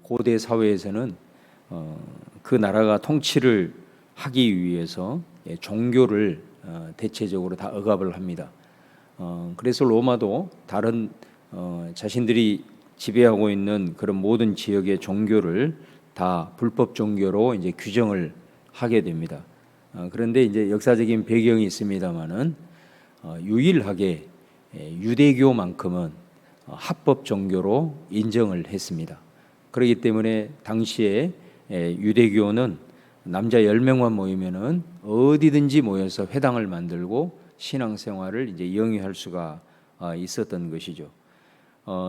고대 사회에서는 그 나라가 통치를 하기 위해서 종교를 대체적으로 다 억압을 합니다. 그래서 로마도 다른 자신들이 지배하고 있는 그런 모든 지역의 종교를 다 불법 종교로 이제 규정을 하게 됩니다. 그런데 이제 역사적인 배경이 있습니다만은 유일하게 유대교만큼은 합법 종교로 인정을 했습니다. 그렇기 때문에 당시에 유대교는 남자 10명만 모이면은 어디든지 모여서 회당을 만들고 신앙생활을 이제 영위할 수가 있었던 것이죠.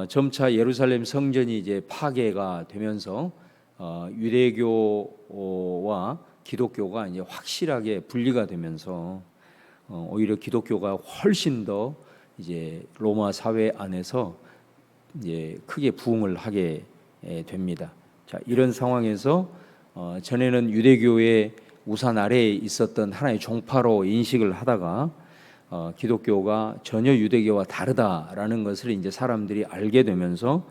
점차 예루살렘 성전이 이제 파괴가 되면서 유대교와 기독교가 이제 확실하게 분리가 되면서 오히려 기독교가 훨씬 더 이제 로마 사회 안에서 이제 크게 부흥을 하게 됩니다. 자, 이런 상황에서 전에는 유대교의 우산 아래에 있었던 하나의 종파로 인식을 하다가 기독교가 전혀 유대교와 다르다라는 것을 이제 사람들이 알게 되면서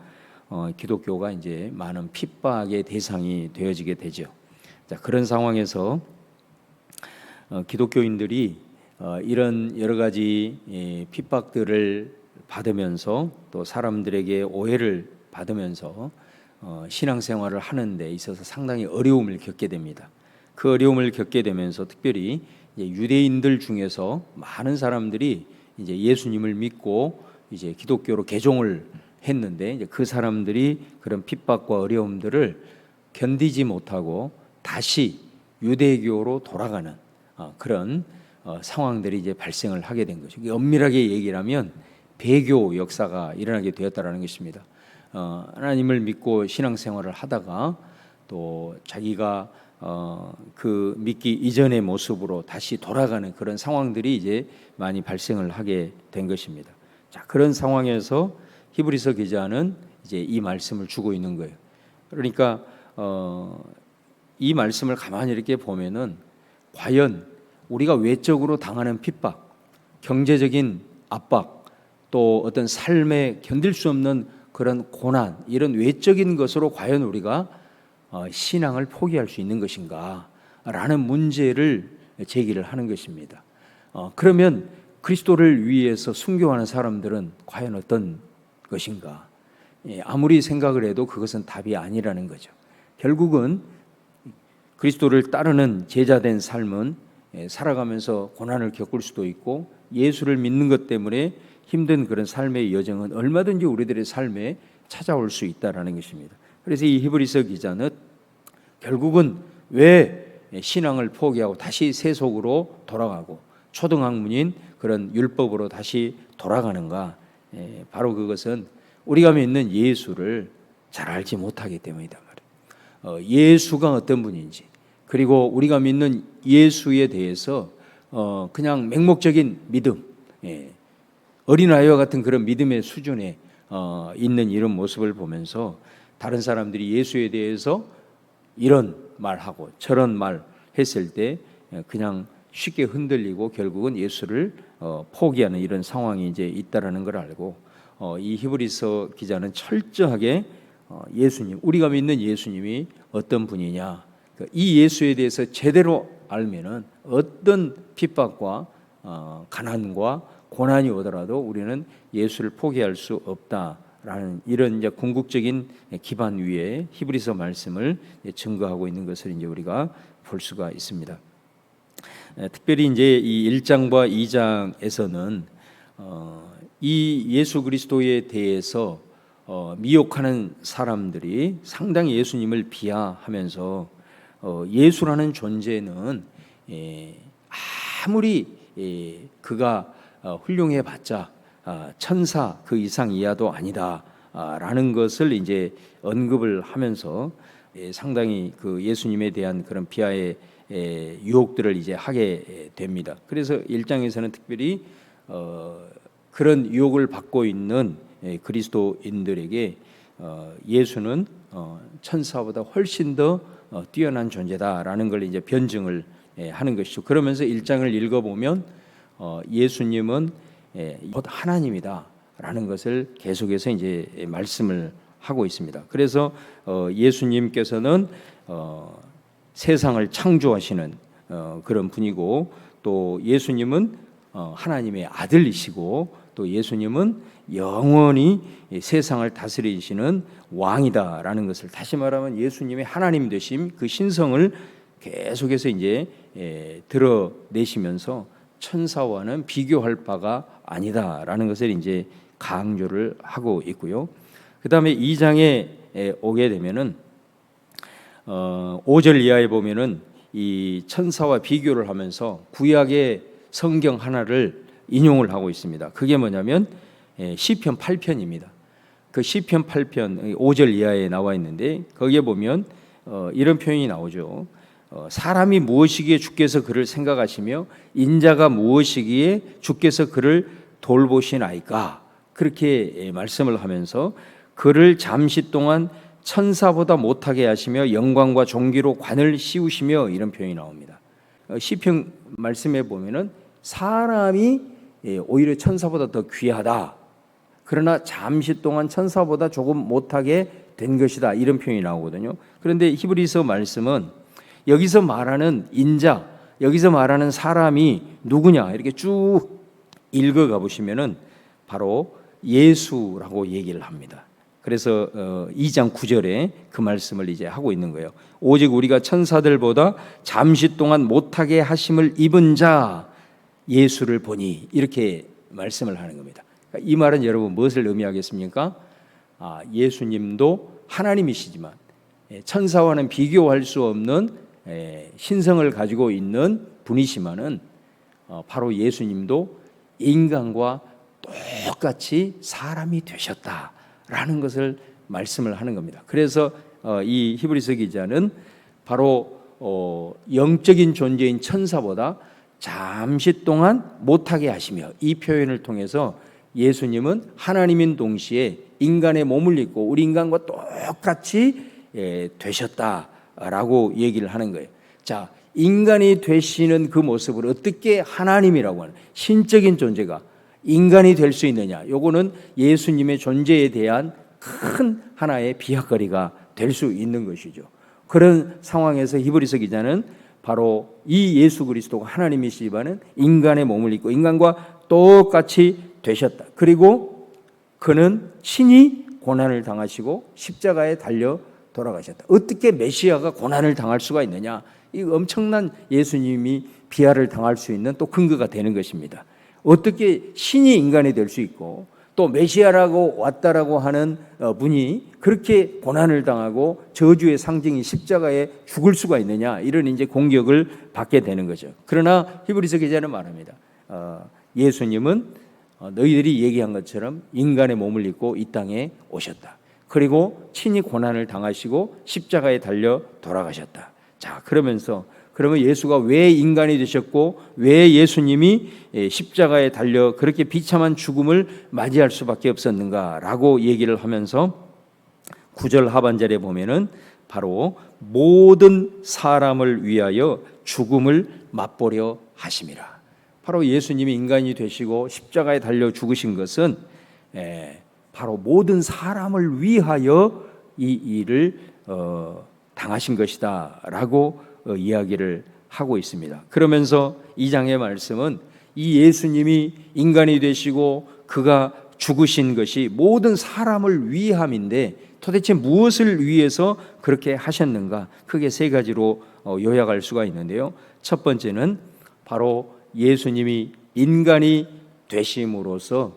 기독교가 이제 많은 핍박의 대상이 되어지게 되죠. 자, 그런 상황에서 기독교인들이 이런 여러 가지 핍박들을 받으면서 또 사람들에게 오해를 받으면서 신앙생활을 하는 데 있어서 상당히 어려움을 겪게 됩니다. 그 어려움을 겪게 되면서 특별히 이제 유대인들 중에서 많은 사람들이 이제 예수님을 믿고 이제 기독교로 개종을 했는데 이제 그 사람들이 그런 핍박과 어려움들을 견디지 못하고 다시 유대교로 돌아가는 그런 상황들이 이제 발생을 하게 된 거죠. 엄밀하게 얘기를 하면 배교 역사가 일어나게 되었다라는 것입니다. 하나님을 믿고 신앙생활을 하다가 또 자기가 그 믿기 이전의 모습으로 다시 돌아가는 그런 상황들이 이제 많이 발생을 하게 된 것입니다. 자, 그런 상황에서 히브리서 기자는 이제 이 말씀을 주고 있는 거예요. 그러니까 이 말씀을 가만히 이렇게 보면은 과연 우리가 외적으로 당하는 핍박, 경제적인 압박, 또 어떤 삶에 견딜 수 없는 그런 고난, 이런 외적인 것으로 과연 우리가 신앙을 포기할 수 있는 것인가 라는 문제를 제기를 하는 것입니다. 그러면 그리스도를 위해서 순교하는 사람들은 과연 어떤 것인가? 아무리 생각을 해도 그것은 답이 아니라는 거죠. 결국은 그리스도를 따르는 제자된 삶은 살아가면서 고난을 겪을 수도 있고 예수를 믿는 것 때문에 힘든 그런 삶의 여정은 얼마든지 우리들의 삶에 찾아올 수 있다라는 것입니다. 그래서 이 히브리서 기자는 결국은 왜 신앙을 포기하고 다시 세속으로 돌아가고 초등학문인 그런 율법으로 다시 돌아가는가? 바로 그것은 우리가 믿는 예수를 잘 알지 못하기 때문이다 말이에요. 예수가 어떤 분인지, 그리고 우리가 믿는 예수에 대해서 그냥 맹목적인 믿음, 어린아이와 같은 그런 믿음의 수준에 있는 이런 모습을 보면서 다른 사람들이 예수에 대해서 이런 말하고 저런 말 했을 때 그냥 쉽게 흔들리고 결국은 예수를 포기하는 이런 상황이 이제 있다라는 걸 알고 이 히브리서 기자는 철저하게 예수님, 우리가 믿는 예수님이 어떤 분이냐, 이 예수에 대해서 제대로 알면은 어떤 핍박과 가난과 고난이 오더라도 우리는 예수를 포기할 수 없다라는 이런 이제 궁극적인 기반 위에 히브리서 말씀을 증거하고 있는 것을 이제 우리가 볼 수가 있습니다. 특별히 이제 이 1장과 2장에서는 이 예수 그리스도에 대해서 미혹하는 사람들이 상당히 예수님을 비하하면서 예수라는 존재는 아무리 그가 훌륭해봤자 천사 그 이상 이하도 아니다라는 것을 이제 언급을 하면서 상당히 그 예수님에 대한 그런 비하의 유혹들을 이제 하게 됩니다. 그래서 1장에서는 특별히 그런 유혹을 받고 있는 그리스도인들에게 예수는 천사보다 훨씬 더 뛰어난 존재다라는 걸 이제 변증을 하는 것이죠. 그러면서 1장을 읽어보면 예수님은 곧 하나님이다라는 것을 계속해서 이제 말씀을 하고 있습니다. 그래서 예수님께서는 세상을 창조하시는 그런 분이고, 또 예수님은 하나님의 아들이시고, 또 예수님은 영원히 세상을 다스리시는 왕이다라는 것을, 다시 말하면 예수님의 하나님 되심, 그 신성을 계속해서 이제 드러내시면서 천사와는 비교할 바가 아니다라는 것을 이제 강조를 하고 있고요. 그 다음에 2장에 오게 되면은 5절 이하에 보면은 이 천사와 비교를 하면서 구약의 성경 하나를 인용을 하고 있습니다. 그게 뭐냐면 시편 8편입니다. 그 시편 8편 5절 이하에 나와 있는데, 거기에 보면 이런 표현이 나오죠. 사람이 무엇이기에 주께서 그를 생각하시며 인자가 무엇이기에 주께서 그를 돌보시나이까, 그렇게 말씀을 하면서 그를 잠시 동안 천사보다 못하게 하시며 영광과 존귀로 관을 씌우시며, 이런 표현이 나옵니다. 시편 말씀에 보면은 사람이 오히려 천사보다 더 귀하다, 그러나 잠시 동안 천사보다 조금 못하게 된 것이다, 이런 표현이 나오거든요. 그런데 히브리서 말씀은 여기서 말하는 인자, 여기서 말하는 사람이 누구냐, 이렇게 쭉 읽어가 보시면은 바로 예수라고 얘기를 합니다. 그래서 2장 9절에 그 말씀을 이제 하고 있는 거예요. 오직 우리가 천사들보다 잠시 동안 못하게 하심을 입은 자 예수를 보니, 이렇게 말씀을 하는 겁니다. 그러니까 이 말은 여러분 무엇을 의미하겠습니까? 예수님도 하나님이시지만 천사와는 비교할 수 없는 신성을 가지고 있는 분이시만은 바로 예수님도 인간과 똑같이 사람이 되셨다라는 것을 말씀을 하는 겁니다. 그래서 이 히브리서 기자는 바로 영적인 존재인 천사보다 잠시 동안 못하게 하시며, 이 표현을 통해서 예수님은 하나님인 동시에 인간의 몸을 입고 우리 인간과 똑같이 되셨다라고 얘기를 하는 거예요. 자, 인간이 되시는 그 모습을 어떻게 하나님이라고 하는 신적인 존재가 인간이 될 수 있느냐, 요거는 예수님의 존재에 대한 큰 하나의 비약거리가 될 수 있는 것이죠. 그런 상황에서 히브리서 기자는 바로 이 예수 그리스도가 하나님이시지만은 인간의 몸을 입고 인간과 똑같이 되셨다. 그리고 그는 친히 고난을 당하시고 십자가에 달려 돌아가셨다. 어떻게 메시아가 고난을 당할 수가 있느냐? 이 엄청난 예수님이 비하를 당할 수 있는 또 근거가 되는 것입니다. 어떻게 신이 인간이 될 수 있고 또 메시아라고 왔다라고 하는 분이 그렇게 고난을 당하고 저주의 상징인 십자가에 죽을 수가 있느냐, 이런 이제 공격을 받게 되는 거죠. 그러나 히브리서 기자는 말합니다. 예수님은 너희들이 얘기한 것처럼 인간의 몸을 입고 이 땅에 오셨다. 그리고 친히 고난을 당하시고 십자가에 달려 돌아가셨다. 자, 그러면 예수가 왜 인간이 되셨고 왜 예수님이 십자가에 달려 그렇게 비참한 죽음을 맞이할 수밖에 없었는가라고 얘기를 하면서 9절 하반절에 보면은 바로 모든 사람을 위하여 죽음을 맛보려 하심이라. 바로 예수님이 인간이 되시고 십자가에 달려 죽으신 것은 바로 모든 사람을 위하여 이 일을 당하신 것이다라고 이야기를 하고 있습니다. 그러면서 이 장의 말씀은 이 예수님이 인간이 되시고 그가 죽으신 것이 모든 사람을 위함인데 도대체 무엇을 위해서 그렇게 하셨는가? 크게 세 가지로 요약할 수가 있는데요. 첫 번째는 바로 예수님이 인간이 되심으로써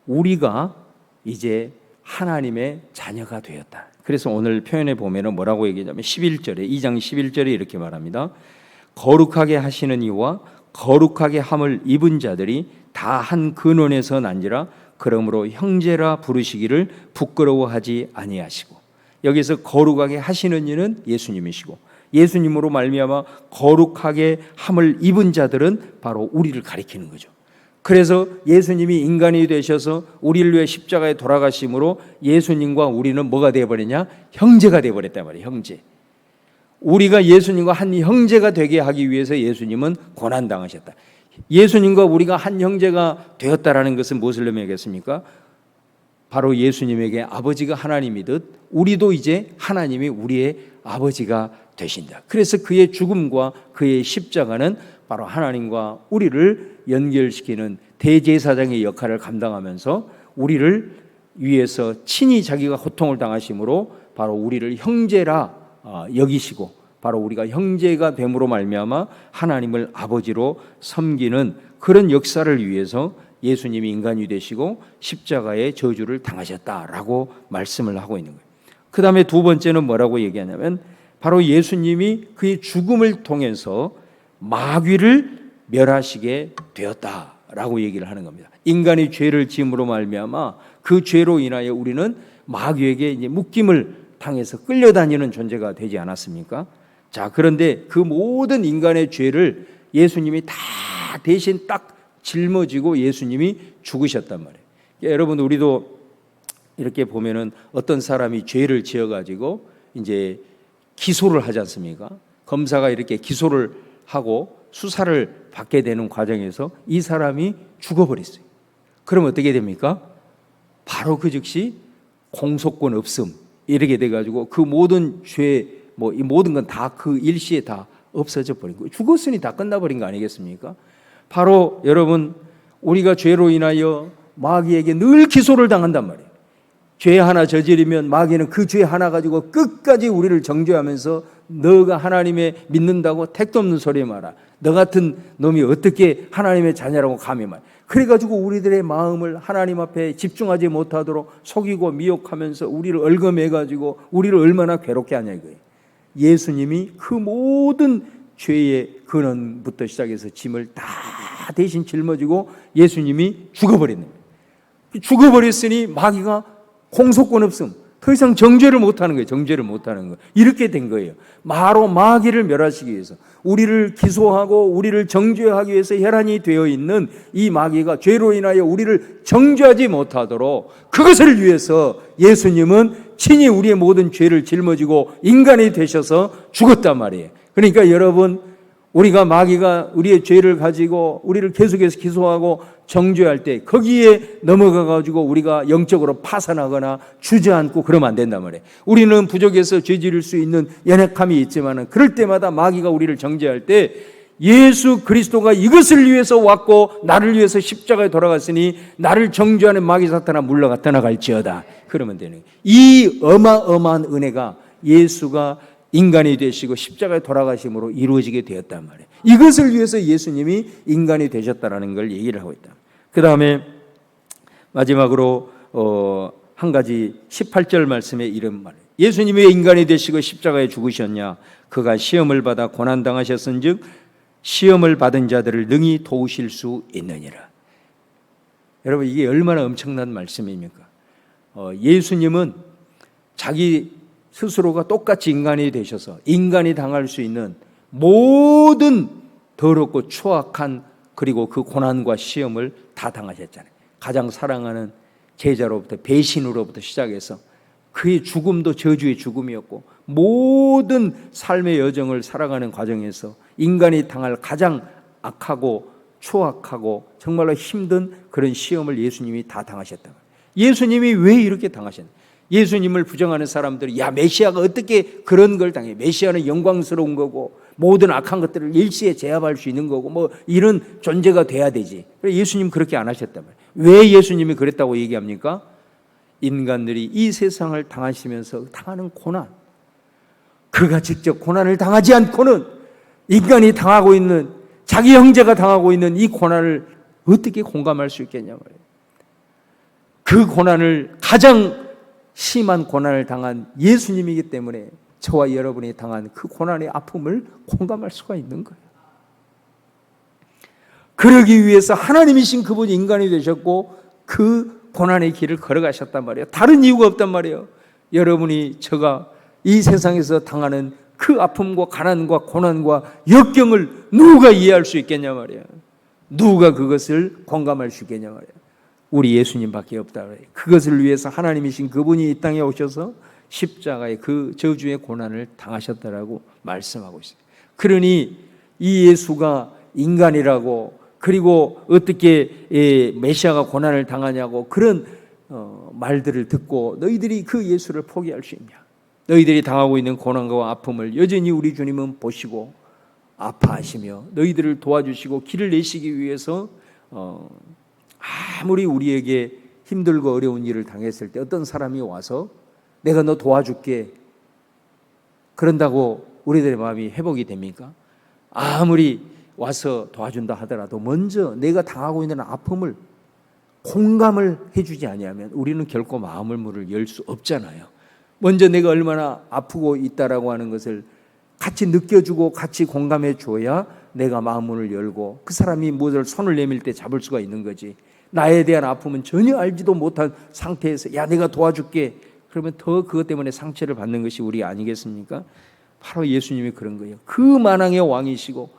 우리가 이제 하나님의 자녀가 되었다. 그래서 오늘 표현에 보면은 뭐라고 얘기하냐면 11절에 2장 11절에 이렇게 말합니다. 거룩하게 하시는 이와 거룩하게 함을 입은 자들이 다 한 근원에서 난지라 그러므로 형제라 부르시기를 부끄러워하지 아니하시고, 여기서 거룩하게 하시는 이는 예수님이시고 예수님으로 말미암아 거룩하게 함을 입은 자들은 바로 우리를 가리키는 거죠. 그래서 예수님이 인간이 되셔서 우리를 위해 십자가에 돌아가심으로 예수님과 우리는 뭐가 되어버렸냐? 형제가 되어버렸단 말이에요. 형제. 우리가 예수님과 한 형제가 되게 하기 위해서 예수님은 고난당하셨다. 예수님과 우리가 한 형제가 되었다라는 것은 무엇을 의미하겠습니까? 바로 예수님에게 아버지가 하나님이듯 우리도 이제 하나님이 우리의 아버지가 되신다. 그래서 그의 죽음과 그의 십자가는 바로 하나님과 우리를 연결시키는 대제사장의 역할을 감당하면서 우리를 위해서 친히 자기가 고통을 당하심으로 바로 우리를 형제라 여기시고 바로 우리가 형제가 됨으로 말미암아 하나님을 아버지로 섬기는 그런 역사를 위해서 예수님이 인간이 되시고 십자가의 저주를 당하셨다라고 말씀을 하고 있는 거예요. 그 다음에 두 번째는 뭐라고 얘기하냐면 바로 예수님이 그의 죽음을 통해서 마귀를 멸하시게 되었다라고 얘기를 하는 겁니다. 인간이 죄를 지음으로 말미암아 그 죄로 인하여 우리는 마귀에게 이제 묶임을 당해서 끌려다니는 존재가 되지 않았습니까? 자, 그런데 그 모든 인간의 죄를 예수님이 다 대신 딱 짊어지고 예수님이 죽으셨단 말이에요. 여러분, 우리도 이렇게 보면은 어떤 사람이 죄를 지어가지고 이제 기소를 하지 않습니까? 검사가 이렇게 기소를 하고 수사를 받게 되는 과정에서 이 사람이 죽어버렸어요. 그럼 어떻게 됩니까? 바로 그 즉시 공소권 없음 이렇게 돼가지고 그 모든 죄, 뭐 이 모든 건 다 그 일시에 다 없어져 버린 거예요. 죽었으니 다 끝나버린 거 아니겠습니까? 바로 여러분, 우리가 죄로 인하여 마귀에게 늘 기소를 당한단 말이에요. 죄 하나 저지르면 마귀는 그 죄 하나 가지고 끝까지 우리를 정죄하면서 너가 하나님의 믿는다고 택도 없는 소리 마라. 너 같은 놈이 어떻게 하나님의 자녀라고 감히 말. 그래가지고 우리들의 마음을 하나님 앞에 집중하지 못하도록 속이고 미혹하면서 우리를 얽어매가지고 우리를 얼마나 괴롭게 하냐 이거예요. 예수님이 그 모든 죄의 근원부터 시작해서 짐을 다 대신 짊어지고 예수님이 죽어버렸는 거예요. 죽어버렸으니 마귀가 공소권 없음, 더 이상 정죄를 못하는 거예요. 정죄를 못하는 거예요. 이렇게 된 거예요. 바로 마귀를 멸하시기 위해서, 우리를 기소하고 우리를 정죄하기 위해서 혈안이 되어 있는 이 마귀가 죄로 인하여 우리를 정죄하지 못하도록 그것을 위해서 예수님은 친히 우리의 모든 죄를 짊어지고 인간이 되셔서 죽었단 말이에요. 그러니까 여러분, 우리가 마귀가 우리의 죄를 가지고 우리를 계속해서 기소하고 정죄할 때 거기에 넘어가 가지고 우리가 영적으로 파산하거나 주저앉고 그러면 안 된단 말이에요. 우리는 부족해서 죄 지을 수 있는 연약함이 있지만 그럴 때마다 마귀가 우리를 정죄할 때 예수 그리스도가 이것을 위해서 왔고 나를 위해서 십자가에 돌아갔으니 나를 정죄하는 마귀 사탄아 물러가 떠나갈지어다. 그러면 되는 거예요. 이 어마어마한 은혜가 예수가 인간이 되시고 십자가에 돌아가심으로 이루어지게 되었단 말이에요. 이것을 위해서 예수님이 인간이 되셨다는 걸 얘기를 하고 있다. 그 다음에 마지막으로 한 가지 18절 말씀에 이런 말이에요. 예수님이 왜 인간이 되시고 십자가에 죽으셨냐? 그가 시험을 받아 고난당하셨은 즉 시험을 받은 자들을 능히 도우실 수 있느니라. 여러분, 이게 얼마나 엄청난 말씀입니까? 예수님은 자기 스스로가 똑같이 인간이 되셔서 인간이 당할 수 있는 모든 더럽고 추악한 그리고 그 고난과 시험을 다 당하셨잖아요. 가장 사랑하는 제자로부터 배신으로부터 시작해서 그의 죽음도 저주의 죽음이었고 모든 삶의 여정을 살아가는 과정에서 인간이 당할 가장 악하고 추악하고 정말로 힘든 그런 시험을 예수님이 다 당하셨다. 예수님이 왜 이렇게 당하셨나? 예수님을 부정하는 사람들이 야 메시아가 어떻게 그런 걸 당해? 메시아는 영광스러운 거고 모든 악한 것들을 일시에 제압할 수 있는 거고 뭐 이런 존재가 돼야 되지. 예수님 그렇게 안 하셨단 말이에요. 왜 예수님이 그랬다고 얘기합니까? 인간들이 이 세상을 당하시면서 당하는 고난, 그가 직접 고난을 당하지 않고는 인간이 당하고 있는 자기 형제가 당하고 있는 이 고난을 어떻게 공감할 수 있겠냐 말이에요. 그 고난을 가장 심한 고난을 당한 예수님이기 때문에 저와 여러분이 당한 그 고난의 아픔을 공감할 수가 있는 거예요. 그러기 위해서 하나님이신 그분이 인간이 되셨고 그 고난의 길을 걸어가셨단 말이에요. 다른 이유가 없단 말이에요. 여러분이 제가 이 세상에서 당하는 그 아픔과 가난과 고난과 역경을 누가 이해할 수 있겠냐 말이에요. 누가 그것을 공감할 수 있겠냐 말이에요. 우리 예수님밖에 없다 그래요. 그것을 위해서 하나님이신 그분이 이 땅에 오셔서 십자가의 그 저주의 고난을 당하셨다라고 말씀하고 있어요. 그러니 이 예수가 인간이라고 그리고 어떻게 메시아가 고난을 당하냐고 그런 말들을 듣고 너희들이 그 예수를 포기할 수 있냐? 너희들이 당하고 있는 고난과 아픔을 여전히 우리 주님은 보시고 아파하시며 너희들을 도와주시고 길을 내시기 위해서 아무리 우리에게 힘들고 어려운 일을 당했을 때 어떤 사람이 와서 내가 너 도와줄게 그런다고 우리들의 마음이 회복이 됩니까? 아무리 와서 도와준다 하더라도 먼저 내가 당하고 있는 아픔을 공감을 해주지 아니하면 우리는 결코 마음을 문을 열 수 없잖아요. 먼저 내가 얼마나 아프고 있다라고 하는 것을 같이 느껴주고 같이 공감해 줘야 내가 마음문을 열고 그 사람이 무엇을 손을 내밀 때 잡을 수가 있는 거지. 나에 대한 아픔은 전혀 알지도 못한 상태에서 야 내가 도와줄게 그러면 더 그것 때문에 상처를 받는 것이 우리 아니겠습니까? 바로 예수님이 그런 거예요. 그 만왕의 왕이시고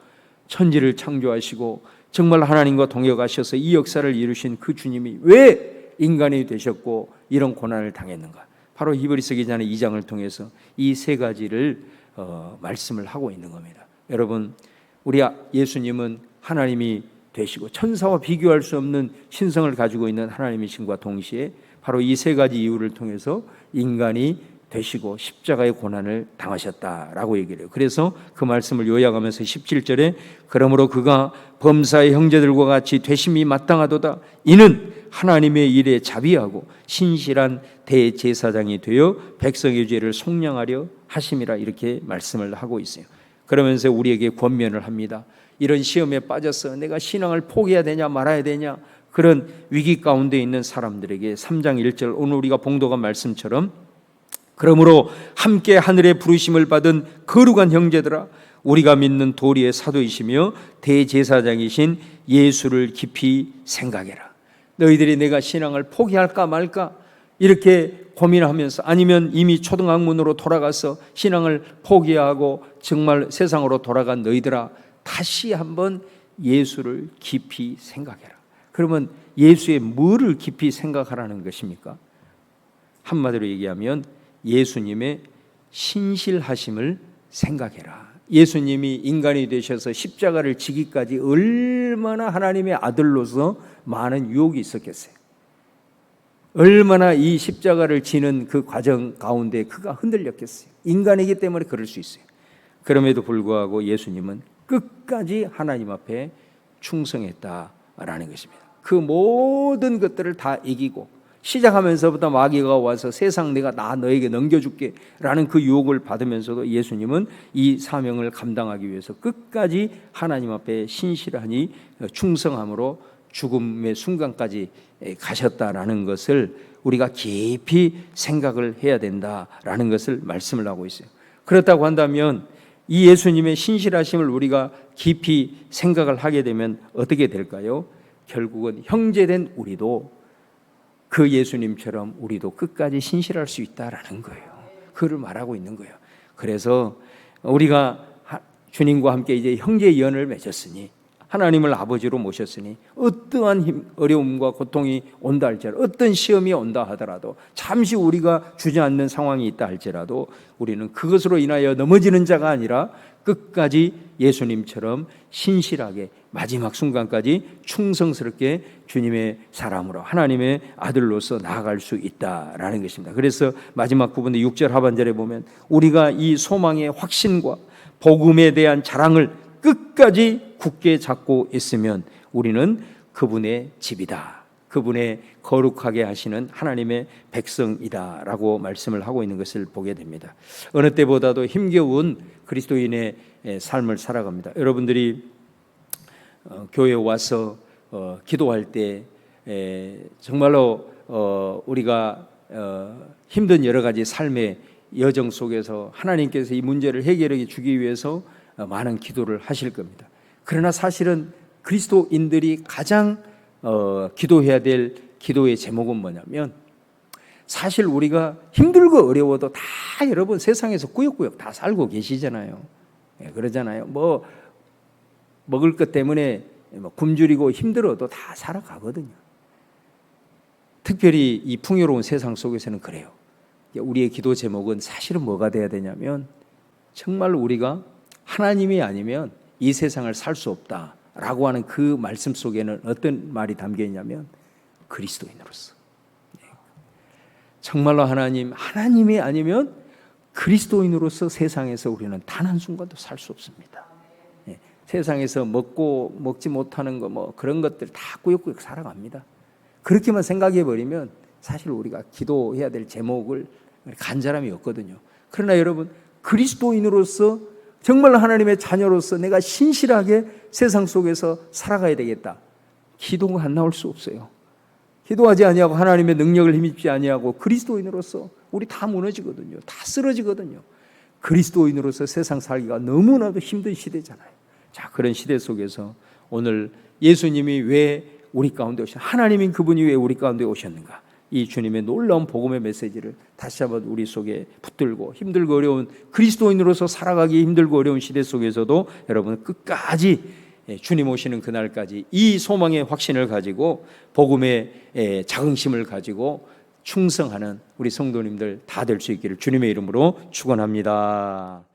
천지를 창조하시고 정말 하나님과 동역하셔서 이 역사를 이루신 그 주님이 왜 인간이 되셨고 이런 고난을 당했는가? 바로 히브리서 기자는 2장을 통해서 이 세 가지를 말씀을 하고 있는 겁니다. 여러분, 우리 예수님은 하나님이 되시고 천사와 비교할 수 없는 신성을 가지고 있는 하나님이신과 동시에 바로 이 세 가지 이유를 통해서 인간이 되시고 십자가의 고난을 당하셨다라고 얘기를 해요. 그래서 그 말씀을 요약하면서 17절에 그러므로 그가 범사의 형제들과 같이 되심이 마땅하도다. 이는 하나님의 일에 자비하고 신실한 대제사장이 되어 백성의 죄를 속량하려 하심이라 이렇게 말씀을 하고 있어요. 그러면서 우리에게 권면을 합니다. 이런 시험에 빠져서 내가 신앙을 포기해야 되냐 말아야 되냐 그런 위기 가운데 있는 사람들에게 3장 1절 오늘 우리가 봉독한 말씀처럼 그러므로 함께 하늘의 부르심을 받은 거룩한 형제들아 우리가 믿는 도리의 사도이시며 대제사장이신 예수를 깊이 생각해라. 너희들이 내가 신앙을 포기할까 말까 이렇게 고민하면서 아니면 이미 초등학문으로 돌아가서 신앙을 포기하고 정말 세상으로 돌아간 너희들아 다시 한번 예수를 깊이 생각해라. 그러면 예수의 뭐를 깊이 생각하라는 것입니까? 한마디로 얘기하면 예수님의 신실하심을 생각해라. 예수님이 인간이 되셔서 십자가를 지기까지 얼마나 하나님의 아들로서 많은 유혹이 있었겠어요. 얼마나 이 십자가를 지는 그 과정 가운데 그가 흔들렸겠어요. 인간이기 때문에 그럴 수 있어요. 그럼에도 불구하고 예수님은 끝까지 하나님 앞에 충성했다라는 것입니다. 그 모든 것들을 다 이기고 시작하면서부터 마귀가 와서 세상 내가 너에게 넘겨줄게 라는 그 유혹을 받으면서도 예수님은 이 사명을 감당하기 위해서 끝까지 하나님 앞에 신실하니 충성함으로 죽음의 순간까지 가셨다라는 것을 우리가 깊이 생각을 해야 된다라는 것을 말씀을 하고 있어요. 그렇다고 한다면 이 예수님의 신실하심을 우리가 깊이 생각을 하게 되면 어떻게 될까요? 결국은 형제된 우리도 그 예수님처럼 우리도 끝까지 신실할 수 있다라는 거예요. 그를 말하고 있는 거예요. 그래서 우리가 주님과 함께 이제 형제의 연을 맺었으니 하나님을 아버지로 모셨으니 어떠한 어려움과 고통이 온다 할지라도 어떤 시험이 온다 하더라도 잠시 우리가 주저앉는 상황이 있다 할지라도 우리는 그것으로 인하여 넘어지는 자가 아니라 끝까지 예수님처럼 신실하게 마지막 순간까지 충성스럽게 주님의 사람으로 하나님의 아들로서 나아갈 수 있다라는 것입니다. 그래서 마지막 부분의 6절 하반절에 보면 우리가 이 소망의 확신과 복음에 대한 자랑을 끝까지 굳게 잡고 있으면 우리는 그분의 집이다. 그분의 거룩하게 하시는 하나님의 백성이다라고 말씀을 하고 있는 것을 보게 됩니다. 어느 때보다도 힘겨운 그리스도인의 삶을 살아갑니다. 여러분들이 교회에 와서 기도할 때 정말로 우리가 힘든 여러 가지 삶의 여정 속에서 하나님께서 이 문제를 해결해 주기 위해서 많은 기도를 하실 겁니다. 그러나 사실은 그리스도인들이 가장 기도해야 될 기도의 제목은 뭐냐면 사실 우리가 힘들고 어려워도 다 여러분 세상에서 꾸역꾸역 다 살고 계시잖아요. 그러잖아요. 뭐 먹을 것 때문에 굶주리고 힘들어도 다 살아가거든요. 특별히 이 풍요로운 세상 속에서는 그래요. 우리의 기도 제목은 사실은 뭐가 돼야 되냐면 정말 우리가 하나님이 아니면 이 세상을 살 수 없다라고 하는 그 말씀 속에는 어떤 말이 담겨 있냐면 그리스도인으로서 정말로 하나님이 아니면 그리스도인으로서 세상에서 우리는 단 한순간도 살 수 없습니다. 예, 세상에서 먹지 못하는 거 뭐 그런 것들 다 꾸역꾸역 살아갑니다. 그렇게만 생각해 버리면 사실 우리가 기도해야 될 제목을 간절함이 없거든요. 그러나 여러분, 그리스도인으로서 정말 하나님의 자녀로서 내가 신실하게 세상 속에서 살아가야 되겠다. 기도가 안 나올 수 없어요. 기도하지 아니하고 하나님의 능력을 힘입지 아니하고 그리스도인으로서 우리 다 무너지거든요. 다 쓰러지거든요. 그리스도인으로서 세상 살기가 너무나도 힘든 시대잖아요. 자, 그런 시대 속에서 오늘 예수님이 왜 우리 가운데 하나님인 그분이 왜 우리 가운데 오셨는가? 이 주님의 놀라운 복음의 메시지를 다시 한번 우리 속에 붙들고 힘들고 어려운 그리스도인으로서 살아가기 힘들고 어려운 시대 속에서도 여러분 끝까지 주님 오시는 그날까지 이 소망의 확신을 가지고 복음의 자긍심을 가지고 충성하는 우리 성도님들 다 될 수 있기를 주님의 이름으로 축원합니다.